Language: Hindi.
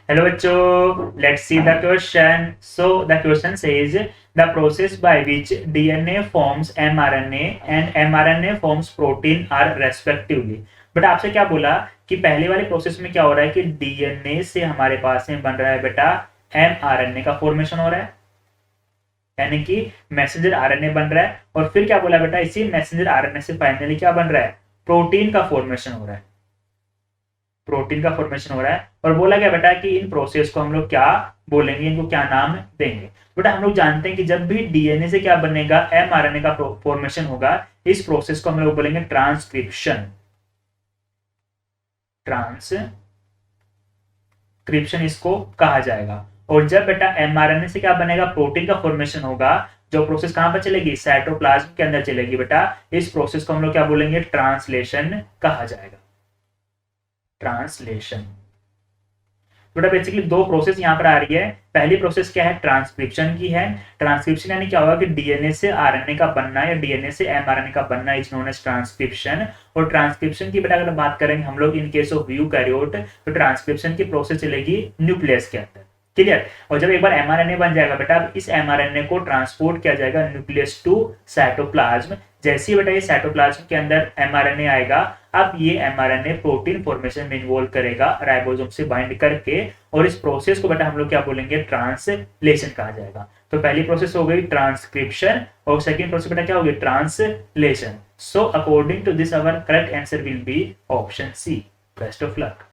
Hello बच्चों, let's see the question. So the question says the process by which DNA forms mRNA and mRNA forms protein are respectively. But आपसे क्या बोला कि पहले वाले प्रोसेस में क्या हो रहा है कि डीएनए से हमारे पास में बन रहा है बेटा mRNA का फॉर्मेशन हो रहा है, यानी कि मैसेंजर आरएनए बन रहा है। और फिर क्या बोला बेटा, इसी मैसेंजर आरएनए से फाइनली क्या बन रहा है, प्रोटीन का फॉर्मेशन हो रहा है। प्रोटीन का फॉर्मेशन हो रहा है और बोला गया बेटा कि इन प्रोसेस को हम लोग क्या बोलेंगे, इनको क्या नाम देंगे। बेटा हम लोग जानते हैं कि जब भी डीएनए से क्या बनेगा, एमआरएनए का फॉर्मेशन होगा, इस प्रोसेस को हम लोग बोलेंगे ट्रांसक्रिप्शन। ट्रांसक्रिप्शन इसको कहा जाएगा। और जब बेटा एमआरएनए से क्या बनेगा, प्रोटीन का फॉर्मेशन होगा, जो प्रोसेस कहां पर चलेगी, साइटोप्लाज्म के अंदर चलेगी बेटा, इस प्रोसेस को हम लोग क्या बोलेंगे, ट्रांसलेशन कहा जाएगा। ट्रांसलेशन। बेटा बेसिकली दो प्रोसेस यहां पर आ रही है। पहली प्रोसेस क्या है, ट्रांसक्रिप्शन की है। ट्रांसक्रिप्शन यानी क्या होगा कि डीएनए से आरएनए का बनना या डीएनए से एमआरएनए का बनना इज नोन एज ट्रांसक्रिप्शन। और ट्रांसक्रिप्शन की बेटा अगर बात करेंगे हम लोग इन केस ऑफ यूकैरियोट, तो ट्रांसक्रिप्शन की प्रोसेस चलेगी न्यूक्लियस के अंदर। क्लियर। और जब एक बार एमआरएनए बन जाएगा बेटा, इस एमआरएनए को ट्रांसपोर्ट किया जाएगा न्यूक्लियस टू साइटोप्लाज्म। जैसे ही बेटा ये साइटोप्लाज्म के अंदर एमआरएनए आएगा, अब ये एमआरएनए प्रोटीन फॉर्मेशन में इन्वॉल्व करेगा राइबोसोम से बाइंड करके, और इस प्रोसेस को बेटा हम लोग क्या बोलेंगे, ट्रांसलेशन कहा जाएगा। तो पहली प्रोसेस हो गई ट्रांसक्रिप्शन और सेकंड प्रोसेस बेटा क्या होगी, translation. So according to this our correct answer will be option C. Best of luck.